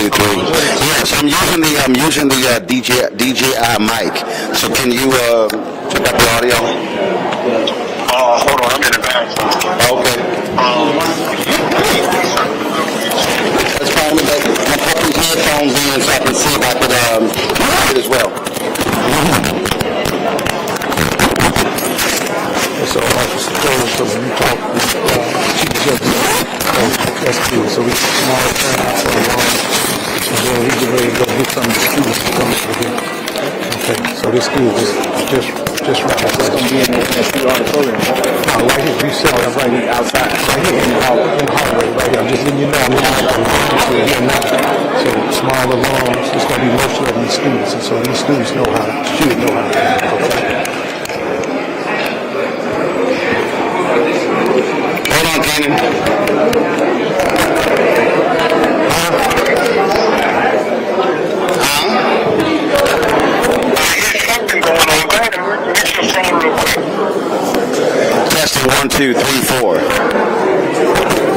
2, 3. Yes, I'm using the DJI mic. So can you check out the audio? Hold on, I'm in the bathroom. Okay. That's fine. I'm put these headphones in so I can see if I could hear it as well. So Officer Jones, so when you talk, Chief Justice, that's cool. So we small time, so and then we get ready to go get some of the students to come over here. Okay, so this school just right. It's gonna be in the auditorium. Right here, we set up right here outside, right here in the hallway, right here. I'm just letting you know, I'm here now. So small alarms, it's gonna be most of these students, and so these students should know how to. Okay. Hold on, Cannon. Testing 1, 2, 3, 4,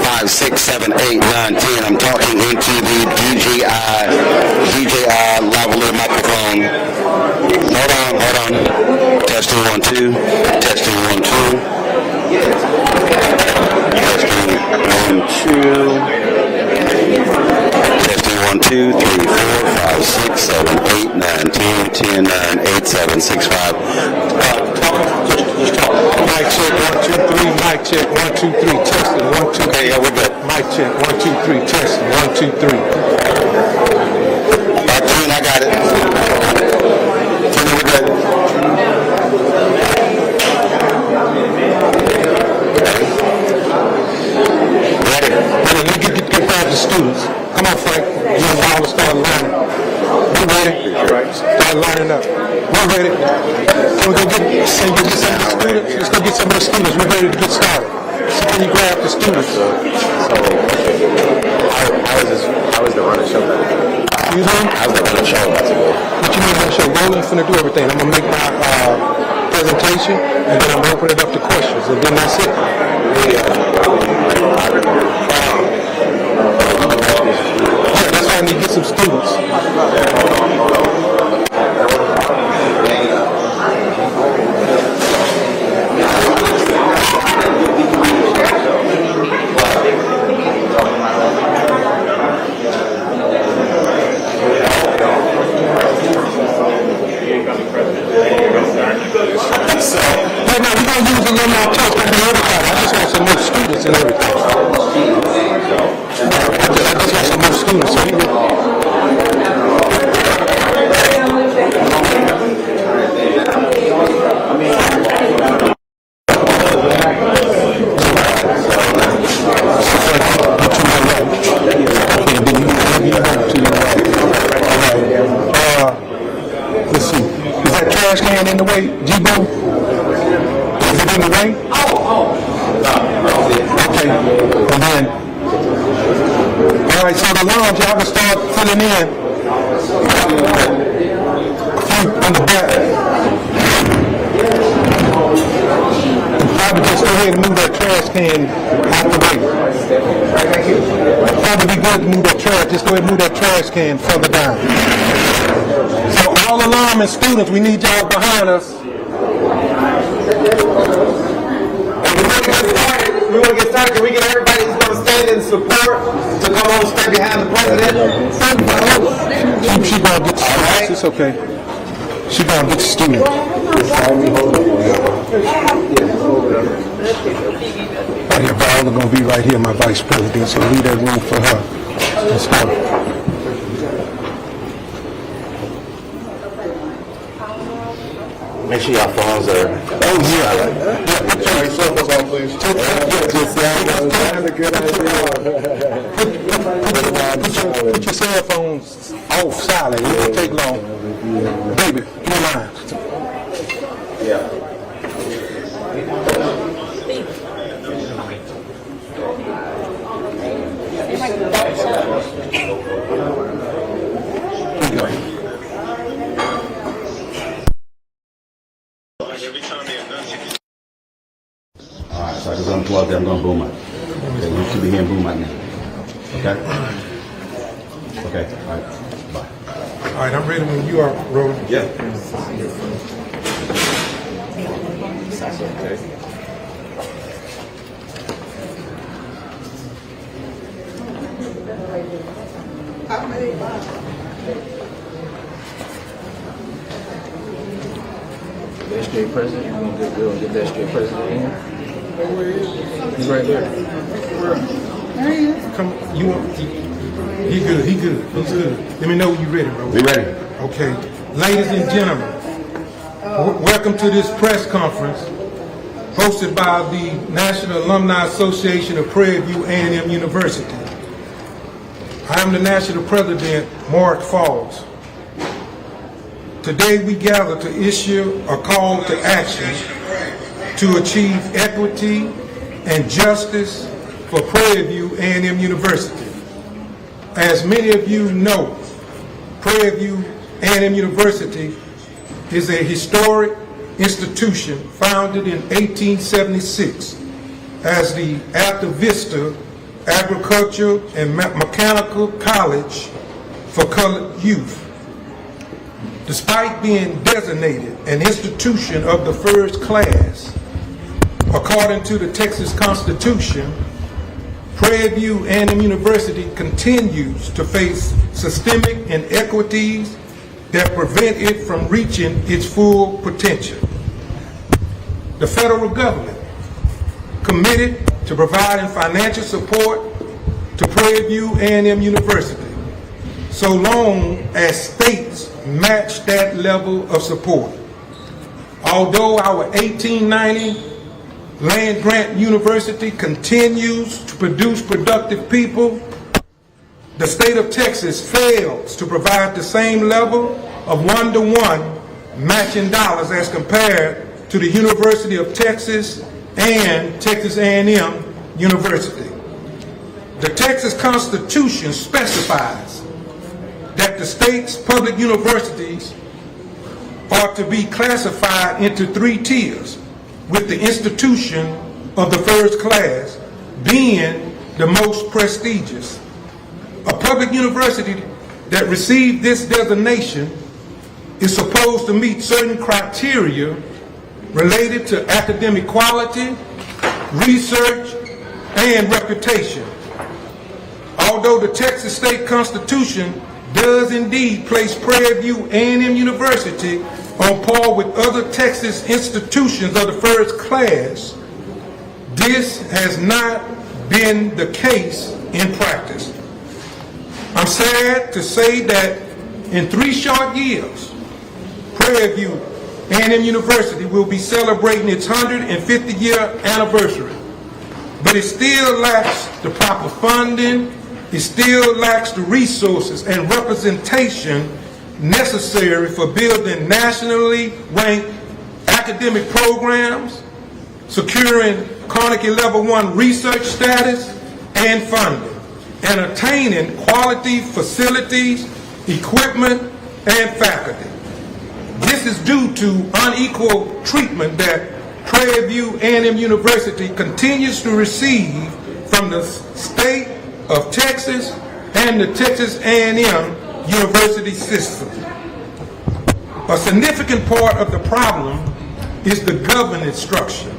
5, 6, 7, 8, 9, 10. I'm talking into the DJI lavalier microphone. Hold on. Testing 1, 2. Testing 1, 2. Testing 1, 2. Testing 1, 2, 3, 4, 5, 6, 7, 8, 9, 10, 10, 9, 8, 7, 6, 5. Just talk. Mic check, 1, 2, 3. Mic check, 1, 2, 3. Testing, 1, 2, 3. Okay, yeah, we're good. Mic check, 1, 2, 3. Testing, 1, 2, 3. I got it. We're good. Ready? Let me get back to students. Come on, Frank. You know how to start lining. You ready? All right. Start lining up. We're ready. So we're going to get some of the students. Let's go get some of the students. We're ready to get started. So can you grab the students? How is the run of show? Excuse me? How's the run of show about to go? What you mean run show? Go and finna do everything. I'm going to make my presentation, and then I'm going to open it up to questions, and then that's it. Yeah, that's why I need to get some students. Right now, we're going to use a little more talk and everything. I just want some more students and everything. I just want some more students. So let's see. Is that trash can in the way, G-Bo? Is it in the way? Okay. And then, all right, so the alarms, y'all can start filling in. A few on the back. And probably just go ahead and move that trash can out the way. Probably be good to move that trash. Just go ahead and move that trash can further down. So all alarm and students, we need y'all behind us. We want to get started. Can we get everybody who's going to stand in support to come on stand behind the president? She going to get the students. It's okay. She going to get the students. Right here, Viola going to be right here, my vice president, so leave that room for her. Let's go. Make sure your phones are. Oh, yeah. Sorry, cell phones on, please. Put your cell phones off silent. It won't take long. Baby, get in line. Yeah. Alright, so I just unplug that, I'm going to boom it. Okay, you should be hearing boom right now. Okay? Okay. All right. Bye. All right, I'm ready when you are, Roland. Yeah. The SJ president, we'll get the SJ president in. He's right there. Come, you want? He good. He's good. Let me know when you're ready, bro. We ready? Okay, ladies and gentlemen, welcome to this press conference hosted by the National Alumni Association of Prairie View A&M University. I am the national president, Mark Falls. Today we gather to issue a call to action to achieve equity and justice for Prairie View A&M University. As many of you know, Prairie View A&M University is a historic institution founded in 1876 as the Alta Vista Agricultural and Mechanical College for colored youth. Despite being designated an institution of the first class, according to the Texas Constitution, Prairie View A&M University continues to face systemic inequities that prevent it from reaching its full potential. The federal government committed to providing financial support to Prairie View A&M University so long as states match that level of support. Although our 1890 land grant university continues to produce productive people, the state of Texas fails to provide the same level of one-to-one matching dollars as compared to the University of Texas and Texas A&M University. The Texas Constitution specifies that the state's public universities are to be classified into 3 tiers, with the institution of the first class being the most prestigious. A public university that received this designation is supposed to meet certain criteria related to academic quality, research, and reputation. Although the Texas State Constitution does indeed place Prairie View A&M University on par with other Texas institutions of the first class, this has not been the case in practice. I'm sad to say that in 3 short years, Prairie View A&M University will be celebrating its 150-year anniversary, but it still lacks the proper funding, it still lacks the resources and representation necessary for building nationally ranked academic programs, securing Carnegie Level 1 research status and funding, and attaining quality facilities, equipment, and faculty. This is due to unequal treatment that Prairie View A&M University continues to receive from the state of Texas and the Texas A&M University system. A significant part of the problem is the governance structure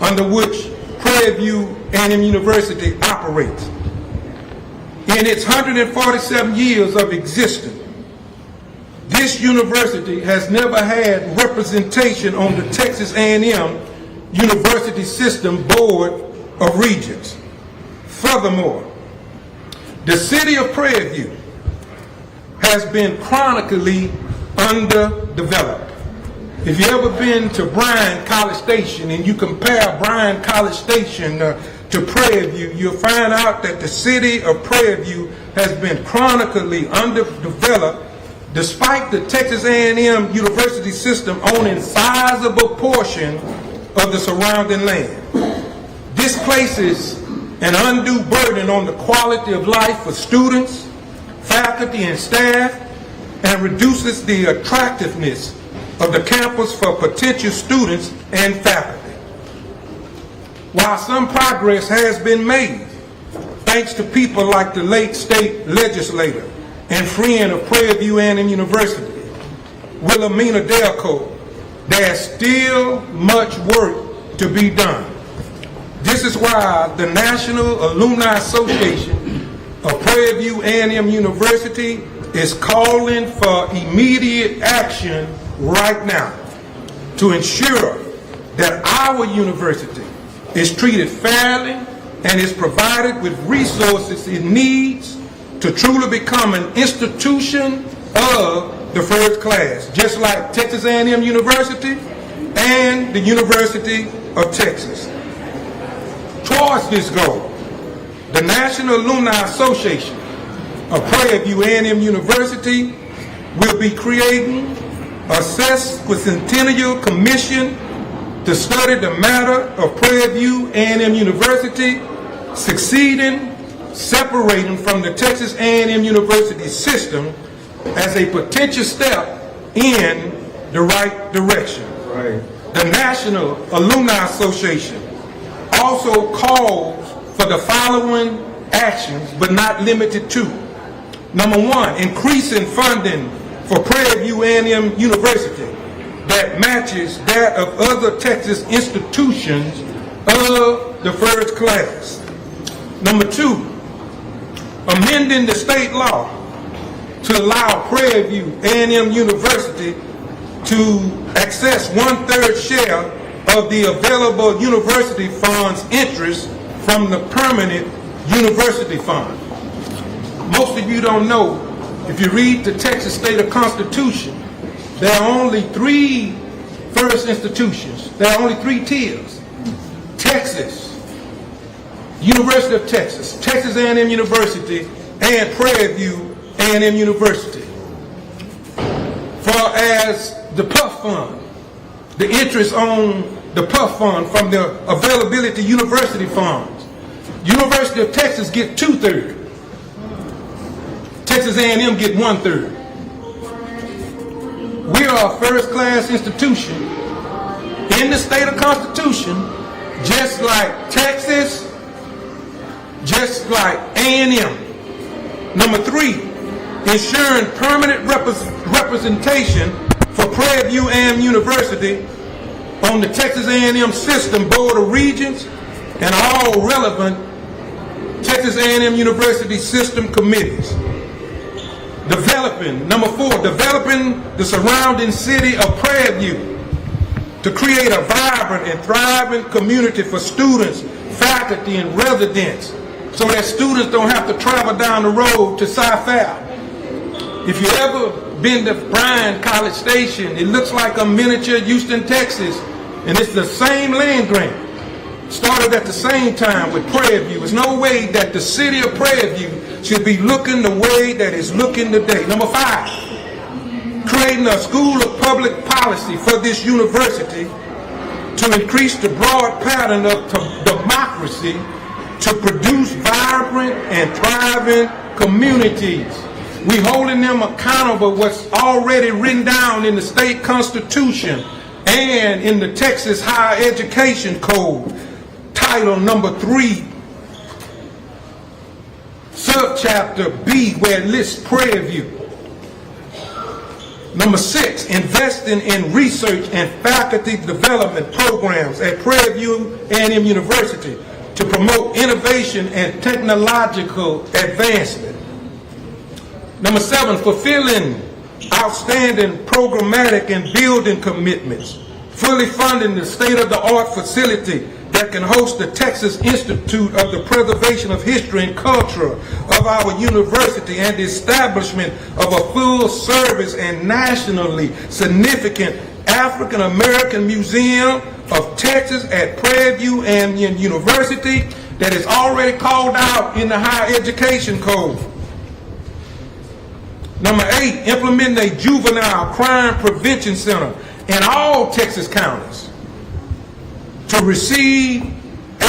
under which Prairie View A&M University operates. In its 147 years of existence, this university has never had representation on the Texas A&M University System Board of Regents. Furthermore, the city of Prairie View has been chronically underdeveloped. If you've ever been to Bryan College Station and you compare Bryan College Station to Prairie View, you'll find out that the city of Prairie View has been chronically underdeveloped despite the Texas A&M University system owning a sizable portion of the surrounding land. This places an undue burden on the quality of life for students, faculty, and staff, and reduces the attractiveness of the campus for potential students and faculty. While some progress has been made, thanks to people like the late state legislator and friend of Prairie View A&M University, Wilhelmina Delco, there's still much work to be done. This is why the National Alumni Association of Prairie View A&M University is calling for immediate action right now to ensure that our university is treated fairly and is provided with resources it needs to truly become an institution of the first class, just like Texas A&M University and the University of Texas. Towards this goal, the National Alumni Association of Prairie View A&M University will be creating a sesquicentennial commission to study the matter of Prairie View A&M University succeeding, separating from the Texas A&M University system as a potential step in the right direction. Right. The National Alumni Association also calls for the following actions, but not limited to. Number one, increasing funding for Prairie View A&M University that matches that of other Texas institutions of the first class. Number two, amending the state law to allow Prairie View A&M University to access 1/3 share of the available university funds interest from the permanent university fund. Most of you don't know, if you read the Texas State Constitution, there are only 3 first institutions. There are only 3 tiers. Texas, University of Texas, Texas A&M University, and Prairie View A&M University. For as the PUF fund, the interest on the PUF fund from the availability university funds, University of Texas get 2/3. Texas A&M get 1/3. We are a first-class institution in the state of Constitution, just like Texas, just like A&M. Number 3, ensuring permanent representation for Prairie View A&M University on the Texas A&M System Board of Regents and all relevant Texas A&M University System committees. Number 4, developing the surrounding city of Prairie View to create a vibrant and thriving community for students, faculty, and residents, so that students don't have to travel down the road to Sci-Fi. If you ever been to Bryan College Station, it looks like a miniature Houston, Texas, and it's the same land grant. Started at the same time with Prairie View. There's no way that the city of Prairie View should be looking the way that it's looking today. Number 5, creating a school of public policy for this university to increase the broad pattern of democracy to produce vibrant and thriving communities. We holding them accountable what's already written down in the state constitution and in the Texas Higher Education Code, title number 3, subchapter B, where it lists Prairie View. Number 6, investing in research and faculty development programs at Prairie View A&M University to promote innovation and technological advancement. Number 7, fulfilling outstanding programmatic and building commitments, fully funding the state-of-the-art facility that can host the Texas Institute of the Preservation of History and Culture of our university, and the establishment of a full-service and nationally significant African American Museum of Texas at Prairie View A&M University that is already called out in the Higher Education Code. Number 8, implementing a juvenile crime prevention center in all Texas counties to receive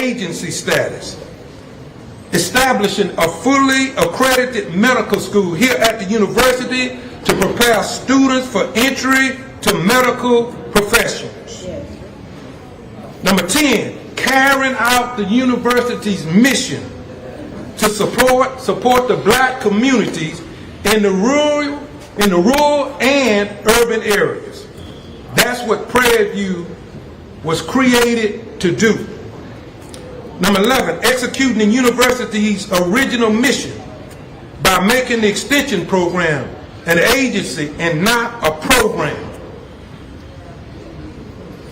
agency status. Establishing a fully accredited medical school here at the university to prepare students for entry to medical professions. Number 10, carrying out the university's mission to support the black communities in the rural and urban areas. That's what Prairie View was created to do. Number 11, executing the university's original mission by making the extension program an agency and not a program.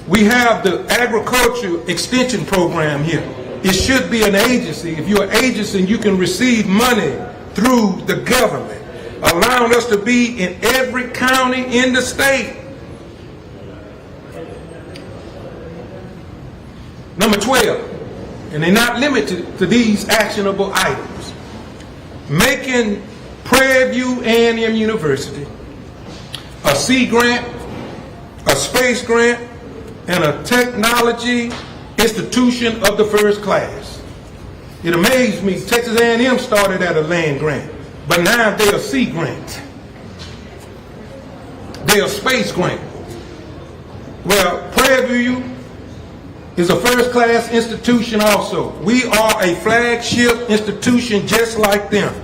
We have the agriculture extension program here. It should be an agency. If you're an agency, you can receive money through the government, allowing us to be in every county in the state. Number 12, and they're not limited to these actionable items, making Prairie View A&M University a Sea Grant, a Space Grant, and a technology institution of the first class. It amazed me, Texas A&M started at a land grant, but now they're a Sea Grant. They're a Space Grant. Well, Prairie View is a first class institution also. We are a flagship institution just like them.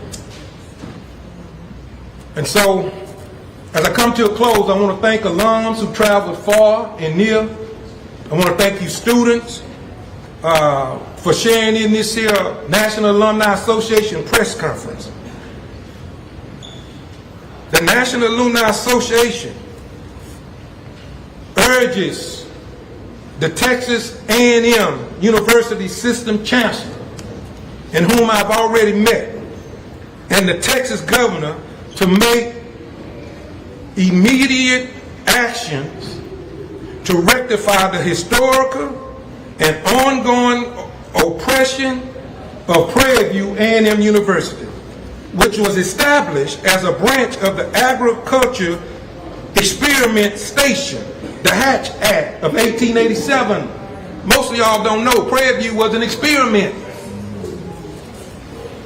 And so, as I come to a close, I want to thank alums who traveled far and near. I want to thank you students for sharing in this here National Alumni Association press conference. The National Alumni Association urges the Texas A&M University System Chancellor, in whom I've already met, and the Texas Governor to make immediate actions to rectify the historical and ongoing oppression of Prairie View A&M University, which was established as a branch of the Agriculture Experiment Station, the Hatch Act of 1887. Most of y'all don't know Prairie View was an experiment.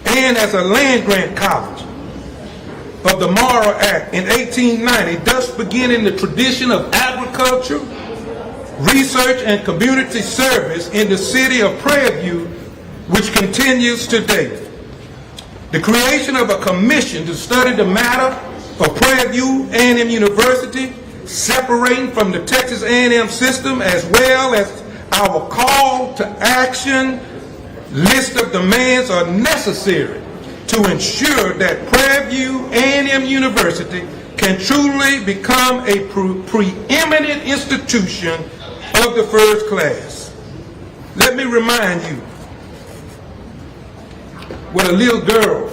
And as a land grant college of the Morrow Act in 1890, thus beginning the tradition of agriculture, research, and community service in the city of Prairie View, which continues today. The creation of a commission to study the matter of Prairie View A&M University, separating from the Texas A&M system, as well as our call to action list of demands are necessary to ensure that Prairie View A&M University can truly become a preeminent institution of the first class. Let me remind you what a little girl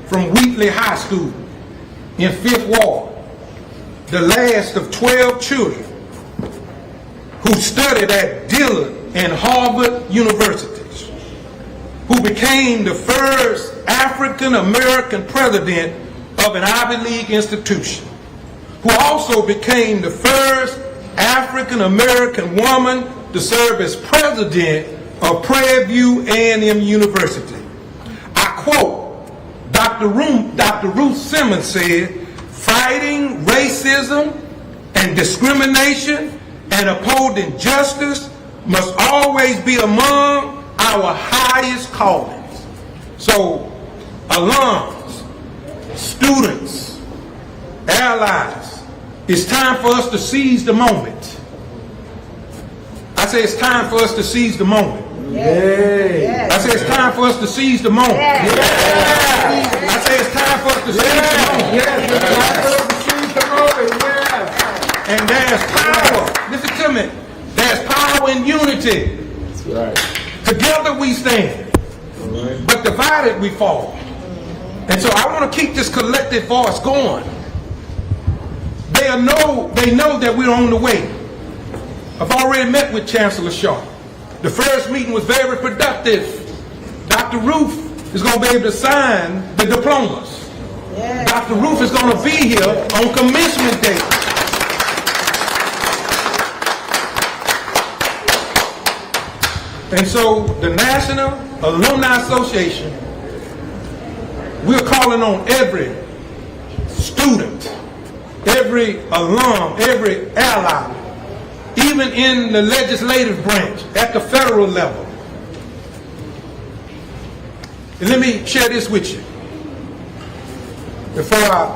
from Wheatley High School in 5th Ward, the last of 12 children who studied at Dillard and Harvard universities, who became the first African American president of an Ivy League institution, who also became the first African American woman to serve as president of Prairie View A&M University. I quote, Dr. Ruth Simmons said, "Fighting racism and discrimination and upholding justice must always be among our highest callings." So, alums, students, allies, it's time for us to seize the moment. I say it's time for us to seize the moment. Yes. I say it's time for us to seize the moment. Yes. I say it's time for us to seize the moment. Yes. And there's power. Listen to me. There's power in unity. That's right. Together we stand, but divided we fall. And so I want to keep this collective force going. They know that we're on the way. I've already met with Chancellor Shaw. The first meeting was very productive. Dr. Ruth is going to be able to sign the diplomas. Yes. Dr. Ruth is going to be here on commencement day. And so the National Alumni Association, we're calling on every student, every alum, every ally, even in the legislative branch, at the federal level. And let me share this with you. before I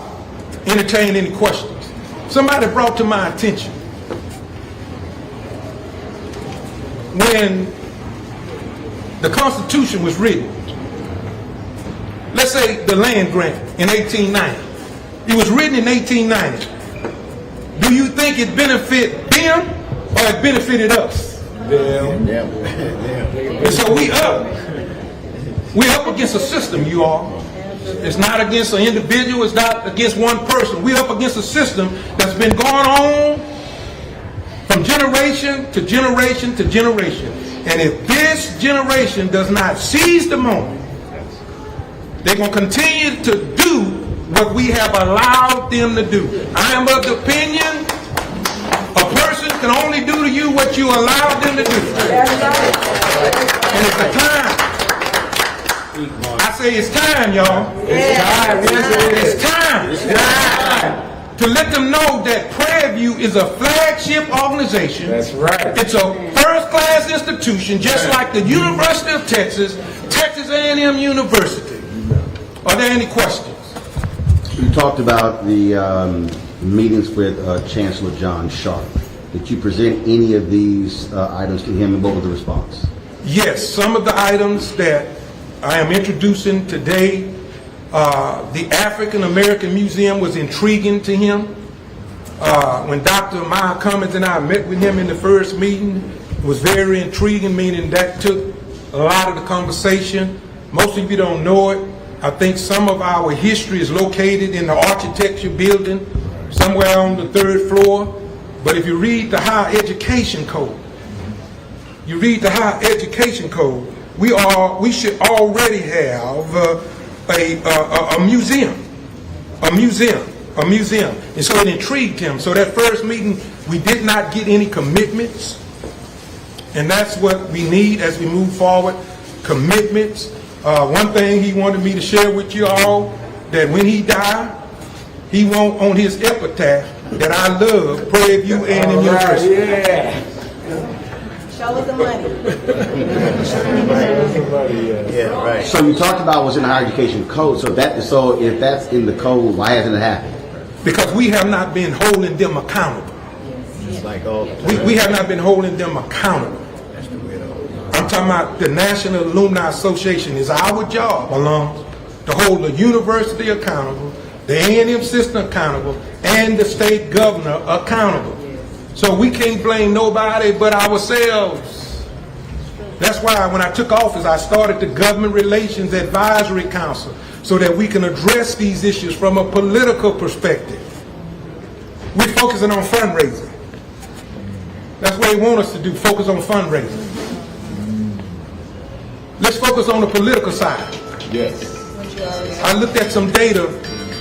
entertain any questions. Somebody brought to my attention when the Constitution was written, let's say the land grant in 1890. It was written in 1890. Do you think it benefited them or it benefited us? And so we're up against a system, you all. It's not against an individual, it's not against one person. We're up against a system that's been going on from generation to generation to generation. And if this generation does not seize the moment, they're going to continue to do what we have allowed them to do. I am of the opinion a person can only do to you what you allow them to do. And it's the time. I say it's time, y'all. It's time. It's time. It's time to let them know that Prairie View is a flagship organization. That's right. It's a first-class institution, just like the University of Texas, Texas A&M University. Are there any questions? You talked about the meetings with Chancellor John Sharp. Did you present any of these items to him, and what was the response? Yes, some of the items that I am introducing today, the African American Museum was intriguing to him. When Dr. Maya Cummins and I met with him in the first meeting, it was very intriguing, meaning that took a lot of the conversation. Most of you don't know it. I think some of our history is located in the architecture building, somewhere on the 3rd floor. But if you read the Higher Education Code, we should already have a museum. And so it intrigued him. So that first meeting, we did not get any commitments. And that's what we need as we move forward, commitments. One thing he wanted me to share with you all, that when he died, he wrote on his epitaph that I love Prairie View A&M University. Show us the money. Yeah, right. So you talked about what's in the Higher Education Code. So if that's in the code, why hasn't it happened? Because we have not been holding them accountable. It's like all We have not been holding them accountable. I'm talking about the National Alumni Association. Is our job, alums, to hold the university accountable, the A&M system accountable, and the state governor accountable. So we can't blame nobody but ourselves. That's why when I took office, I started the Government Relations Advisory Council so that we can address these issues from a political perspective. We're focusing on fundraising. That's what they want us to do, focus on fundraising. Let's focus on the political side. yes. I looked at some data,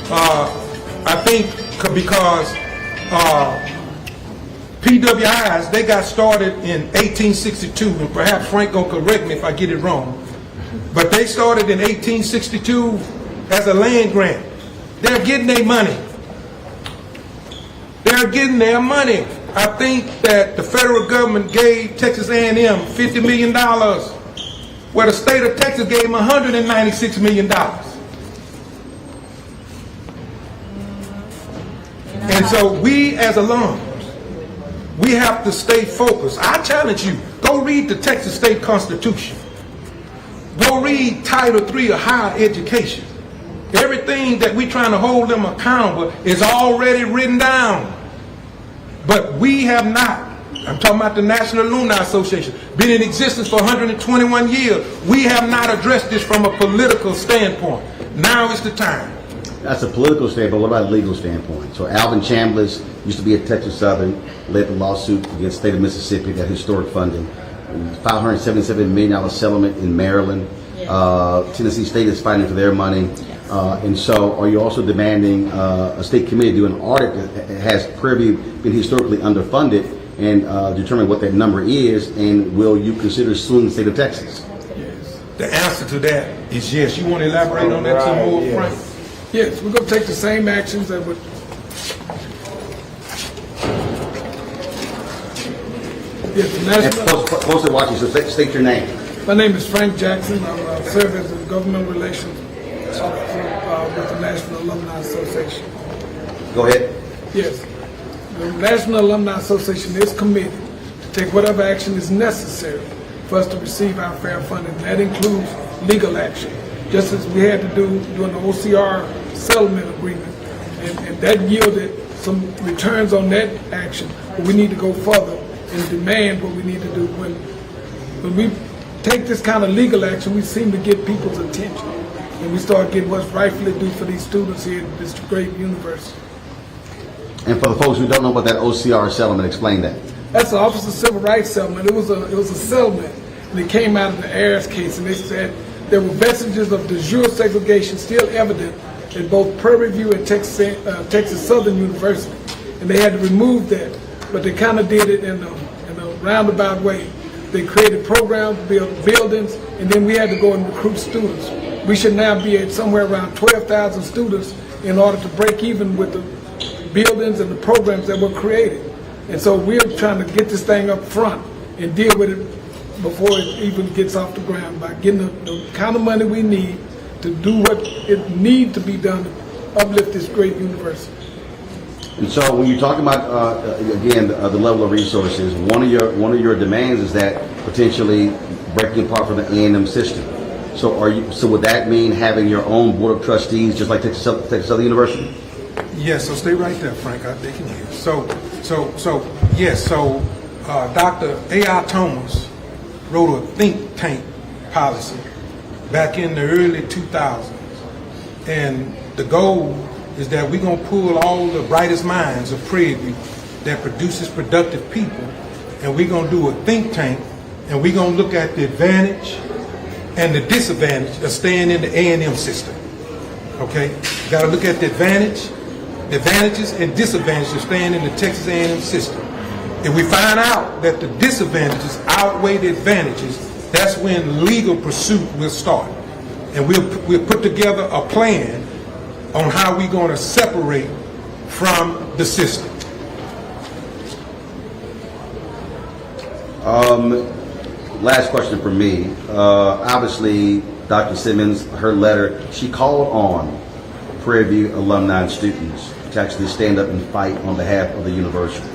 I think because PWIs, they got started in 1862, and perhaps Frank gonna correct me if I get it wrong, but they started in 1862 as a land grant. They're getting their money. They're getting their money. I think that the federal government gave Texas A&M $50 million, where the state of Texas gave them $196 million. And so we as alums, we have to stay focused. I challenge you, go read the Texas State Constitution. Go read Title III of Higher Education. Everything that we're trying to hold them accountable is already written down. But we have not, I'm talking about the National Alumni Association, been in existence for 121 years. We have not addressed this from a political standpoint. Now is the time. That's a political standpoint. What about a legal standpoint? So Alvin Chambliss used to be at Texas Southern, led the lawsuit against the state of Mississippi, that historic funding. $577 million settlement in Maryland. Tennessee State is fighting for their money. And so are you also demanding a state committee do an audit that has Prairie View been historically underfunded and determine what that number is, and will you consider suing the state of Texas? Yes. The answer to that is yes. You want to elaborate on that some more, Frank? Yes, we're going to take the same actions that would. Yes, the And national. close to watching, so state your name. My name is Frank Jackson. I serve as the government relations with the National Alumni Association. Go ahead. Yes, the National Alumni Association is committed to take whatever action is necessary for us to receive our fair funding. That includes legal action, just as we had to do during the OCR settlement agreement. And that yielded some returns on that action, but we need to go further and demand what we need to do. When we take this kind of legal action, we seem to get people's attention, and we start getting what's rightfully due for these students here at this great university. And for the folks who don't know about that OCR settlement, explain that. That's the Office of Civil Rights settlement. It was a settlement, and it came out of the Ayers case, and they said there were vestiges of de jure segregation still evident at both Prairie View and Texas Southern University, and they had to remove that, but they kind of did it in a roundabout way. They created programs, built buildings, and then we had to go and recruit students. We should now be at somewhere around 12,000 students in order to break even with the buildings and the programs that were created. And so we're trying to get this thing up front and deal with it before it even gets off the ground by getting the kind of money we need to do what it needs to be done to uplift this great university. And so when you're talking about, again, the level of resources, one of your demands is that potentially breaking apart from the A&M system. So would that mean having your own board of trustees, just like Texas Southern University? Yes, so stay right there, Frank. They can hear. So Dr. A.I. Thomas wrote a think tank policy back in the early 2000s, and the goal is that we're going to pull all the brightest minds of Prairie View that produces productive people, and we're going to do a think tank, and we're going to look at the advantage and the disadvantage of staying in the A&M system. Okay, got to look at the advantages and disadvantages of staying in the Texas A&M system. If we find out that the disadvantages outweigh the advantages, that's when legal pursuit will start, and we'll put together a plan on how we're going to separate from the system. Last question for me. Obviously, Dr. Simmons, her letter, she called on Prairie View alumni and students to actually stand up and fight on behalf of the university.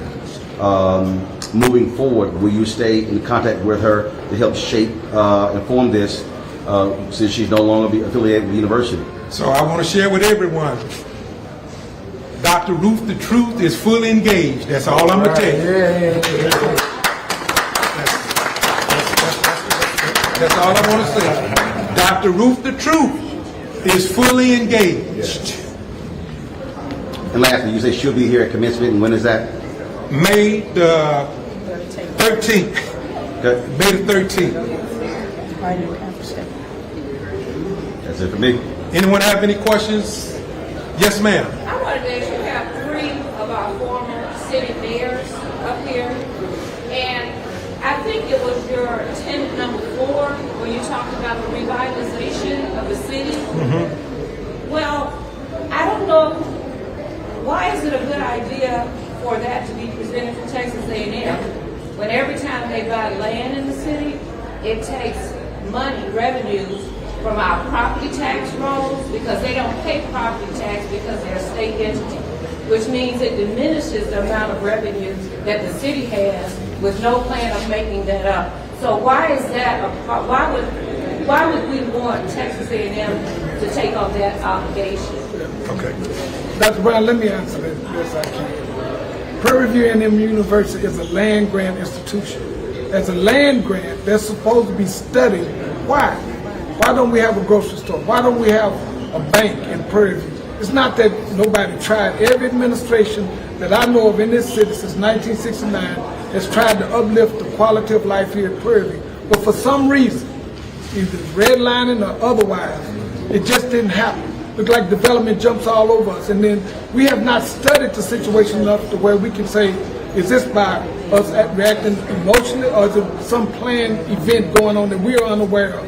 Moving forward, will you stay in contact with her to help shape and form this since she's no longer be affiliated with the university? So I want to share with everyone, Dr. Ruth the Truth is fully engaged. That's all I'm going to tell you. That's all I want to say. Dr. Ruth the Truth is fully engaged. And lastly, you say she'll be here at commencement, and when is that? May the 13th. Okay. May the 13th. That's it for me. Anyone have any questions? Yes, ma'am. I wanted to ask you, we have 3 of our former city mayors up here, and I think it was your tenet number 4 where you talked about the revitalization of the city. Mm-hmm. Well, I don't know, why is it a good idea for that to be presented from Texas A&M when every time they buy land in the city, it takes money, revenues, from our property tax rolls, because they don't pay property tax because they're a state entity, which means it diminishes the amount of revenues that the city has with no plan of making that up. So why is that why would we want Texas A&M to take on that obligation? Okay. Dr. Brown, let me answer that as I can. Prairie View A&M University is a land grant institution. As a land grant, they're supposed to be studying why. Why don't we have a grocery store? Why don't we have a bank in Prairie View? It's not that nobody tried. Every administration that I know of in this city since 1969 has tried to uplift the quality of life here at Prairie View. But for some reason, either redlining or otherwise, it just didn't happen. Look like development jumps all over us. And then we have not studied the situation enough to where we can say, is this by us reacting emotionally, or is it some planned event going on that we are unaware of?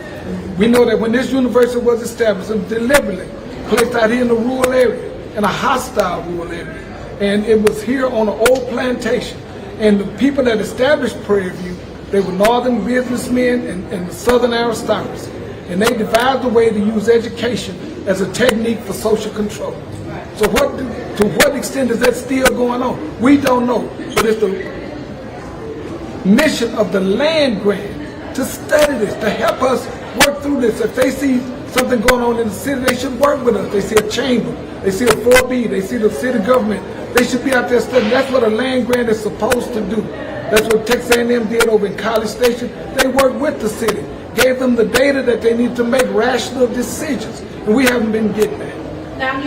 We know that when this university was established, it was deliberately placed out here in a rural area, in a hostile rural area. And it was here on an old plantation. And the people that established Prairie View, they were northern businessmen and the southern aristocracy. And they devised a way to use education as a technique for social control. So to what extent is that still going on? We don't know, but it's the mission of the land grant to study this, to help us work through this. If they see something going on in the city, they should work with us. They see a chamber, they see a 4B, they see the city government. They should be out there studying. That's what a land grant is supposed to do. That's what Texas A&M did over in College Station. They worked with the city, gave them the data that they need to make rational decisions, and we haven't been getting that. Now,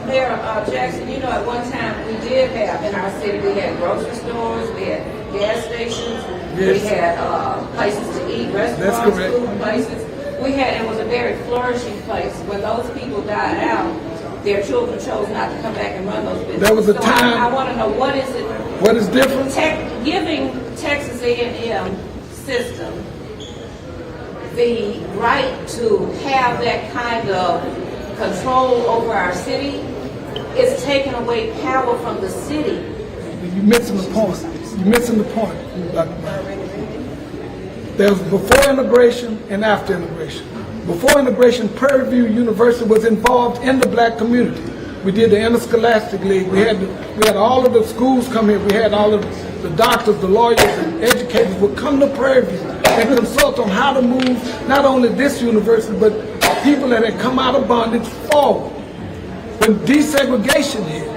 Mayor Jackson, you know, at one time we did have in our city, we had grocery stores, we had gas stations, we had places to eat, restaurants, food places. It was a very flourishing place. When those people died out, their children chose not to come back and run those businesses. There was a time. I want to know what is it? What is different? Giving Texas A&M System the right to have that kind of control over our city is taking away power from the city. You're missing the point. You're missing the point. There's before integration and after integration. Before integration, Prairie View University was involved in the black community. We did the Interscholastic League. We had all of the schools come here. We had all of the doctors, the lawyers, and educators would come to Prairie View and consult on how to move not only this university, but people that had come out of bondage forward. When desegregation hit,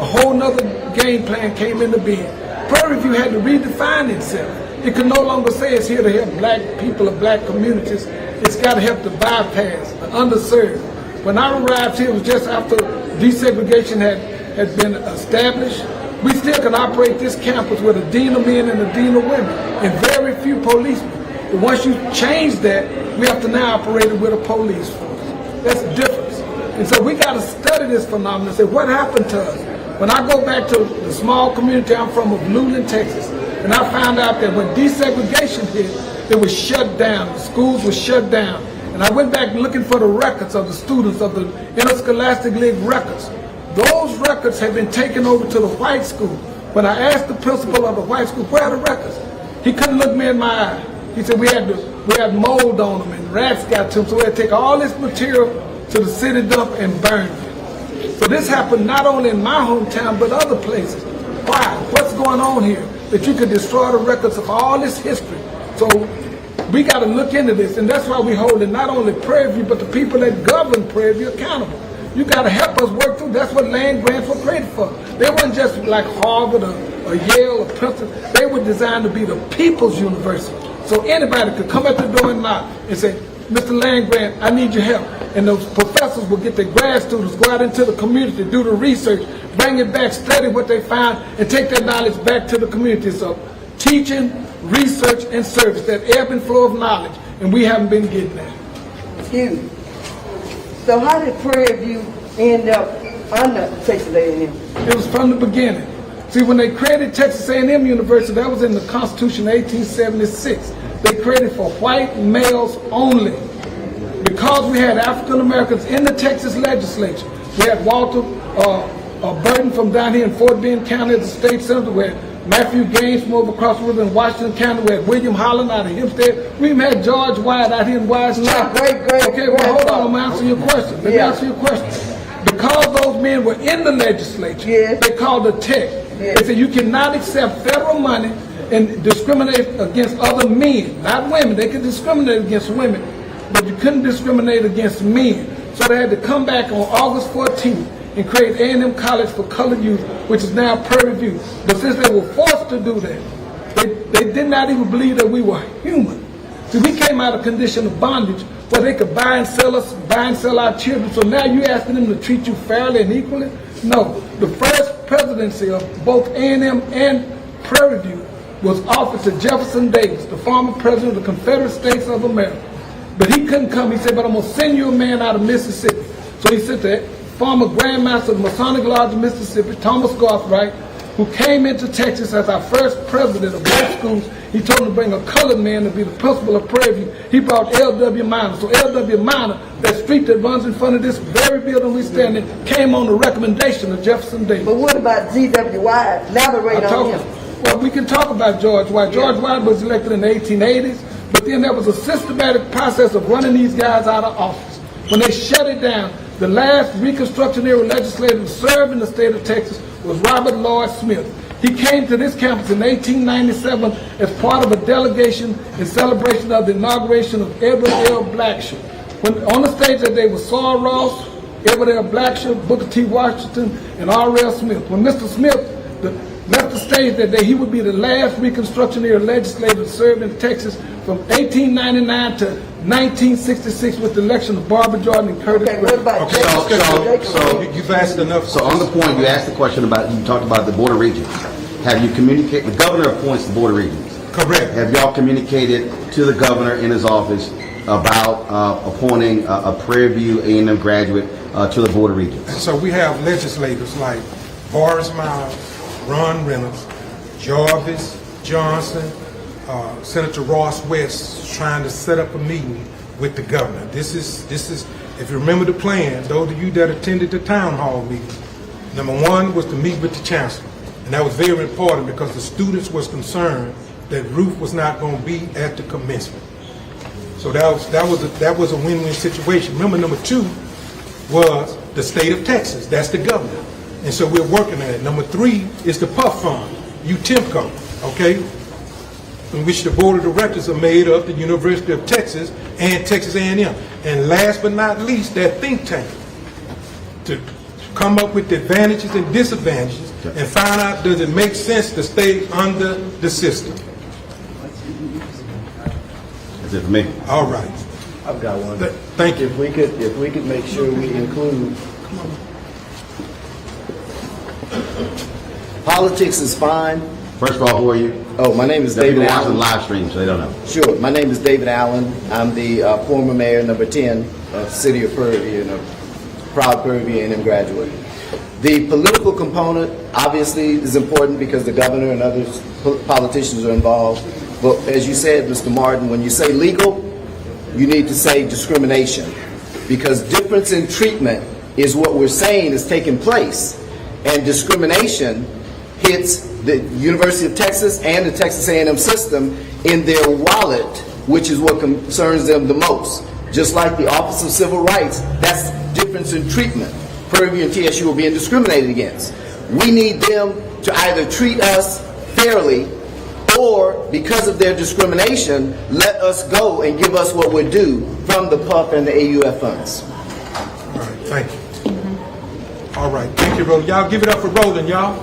a whole nother game plan came into being. Prairie View had to redefine itself. It could no longer say it's here to help black people or black communities. It's got to help the bypass, the underserved. When I arrived here, it was just after desegregation had been established. We still can operate this campus with a dean of men and a dean of women and very few policemen. But once you change that, we have to now operate it with a police force. That's the difference. And so we got to study this phenomenon and say, what happened to us? When I go back to the small community I'm from of Luling, Texas, and I found out that when desegregation hit, it was shut down. The schools were shut down. And I went back looking for the records of the students of the Interscholastic League records. Those records had been taken over to the white school. When I asked the principal of the white school, where are the records? He couldn't look me in my eye. He said we had mold on them and rats got to them, so we had to take all this material to the city dump and burn it. So this happened not only in my hometown, but other places. Why? What's going on here? That you could destroy the records of all this history. So we got to look into this, and that's why we holding not only Prairie View, but the people that govern Prairie View accountable. You got to help us work through. That's what land grants were created for. They weren't just like Harvard or Yale or Princeton. They were designed to be the people's university. So anybody could come at the door and knock and say, Mr. Land Grant, I need your help. And those professors will get their grad students, go out into the community, do the research, bring it back, study what they found, and take that knowledge back to the community. So teaching, research, and service, that ebb and flow of knowledge, and we haven't been getting that. Excuse me. So how did Prairie View end up under Texas A&M? It was from the beginning. See, when they created Texas A&M University, that was in the Constitution of 1876. They created for white males only. Because we had African Americans in the Texas legislature, we had Walter Burton from down here in Fort Bend County as the state senator, we had Matthew Gaines from over across the river in Washington County, we had William Holland out of Hempstead, we even had George Wyatt out here in Wise Lake. Great. Okay, well, hold on, I'm answering your question. Let me answer your question. Because those men were in the legislature, they called the tech. They said you cannot accept federal money and discriminate against other men, not women. They could discriminate against women, but you couldn't discriminate against men. So they had to come back on August 14th and create A&M College for Colored Youth, which is now Prairie View. But since they were forced to do that, they did not even believe that we were human. See, we came out of a condition of bondage where they could buy and sell us, buy and sell our children. So now you're asking them to treat you fairly and equally? No. The first presidency of both A&M and Prairie View was offered to Jefferson Davis, the former president of the Confederate States of America. But he couldn't come. He said, but I'm going to send you a man out of Mississippi. So he sent the former Grand Master of the Masonic Lodge of Mississippi, Thomas Garthright, who came into Texas as our first president of black schools. He told him to bring a colored man to be the principal of Prairie View. He brought L.W. Minor. So L.W. Minor, that street that runs in front of this very building we stand in, came on the recommendation of Jefferson Davis. But what about G.W. Wyatt? Elaborate on him. Well, we can talk about George Wyatt. George Wyatt was elected in the 1880s, but then there was a systematic process of running these guys out of office. when they shut it down. The last Reconstruction era legislator to serve in the state of Texas was Robert Lloyd Smith. He came to this campus in 1897 as part of a delegation in celebration of the inauguration of Edward L. Blacksher. When on the stage that day was Saul Ross, Edward L. Blacksher, Booker T. Washington, and R.L. Smith. When Mr. Smith left the stage that day, he would be the last Reconstruction era legislator to serve in Texas from 1899 to 1966 with the election of Barbara Jordan and Curtis Okay, Gray. what about Okay, So You've asked enough. So on the point, you asked the question about, you talked about the Board of Regents. Have you communicated, the governor appoints the Board of Regents. Correct. Have y'all communicated to the governor in his office about appointing a Prairie View A&M graduate to the Board of Regents? So we have legislators like Boris Miles, Ron Reynolds, Jarvis Johnson, Senator Ross West trying to set up a meeting with the governor. This is, if you remember the plan, those of you that attended the town hall meeting, number one was to meet with the chancellor. And that was very important because the students was concerned that Ruth was not going to be at the commencement. So that was a win-win situation. Remember, number two was the state of Texas. That's the governor. And so we're working on it. Number three is the PUF fund, UTIMCO, okay, in which the board of directors are made up, the University of Texas and Texas A&M. And last but not least, that think tank to come up with the advantages and disadvantages and find out, does it make sense to stay under the system? That's it for me. All right. I've got one. Thank you. If we could make sure we include politics is fine. First of all, who are you? Oh, my name is The people David watching the Allen. live stream, so they don't know. Sure. My name is David Allen. I'm the former mayor, number 10 of the city of Prairie View, and a proud Prairie View A&M graduate. The political component obviously is important because the governor and other politicians are involved. But as you said, Mr. Martin, when you say legal, you need to say discrimination, because difference in treatment is what we're saying is taking place, and discrimination hits the University of Texas and the Texas A&M system in their wallet, which is what concerns them the most. Just like the Office of Civil Rights, that's difference in treatment. Prairie View and TSU are being discriminated against. We need them to either treat us fairly, or because of their discrimination, let us go and give us what we're due from the PUF and the AUF funds. All right, thank you. All right, thank you, Roland. Y'all give it up for Roland, y'all.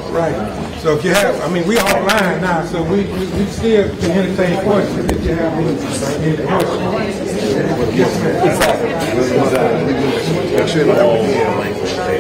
All right, so if you have, I mean, we offline now, so we still can entertain questions if you have any questions. Yes, ma'am.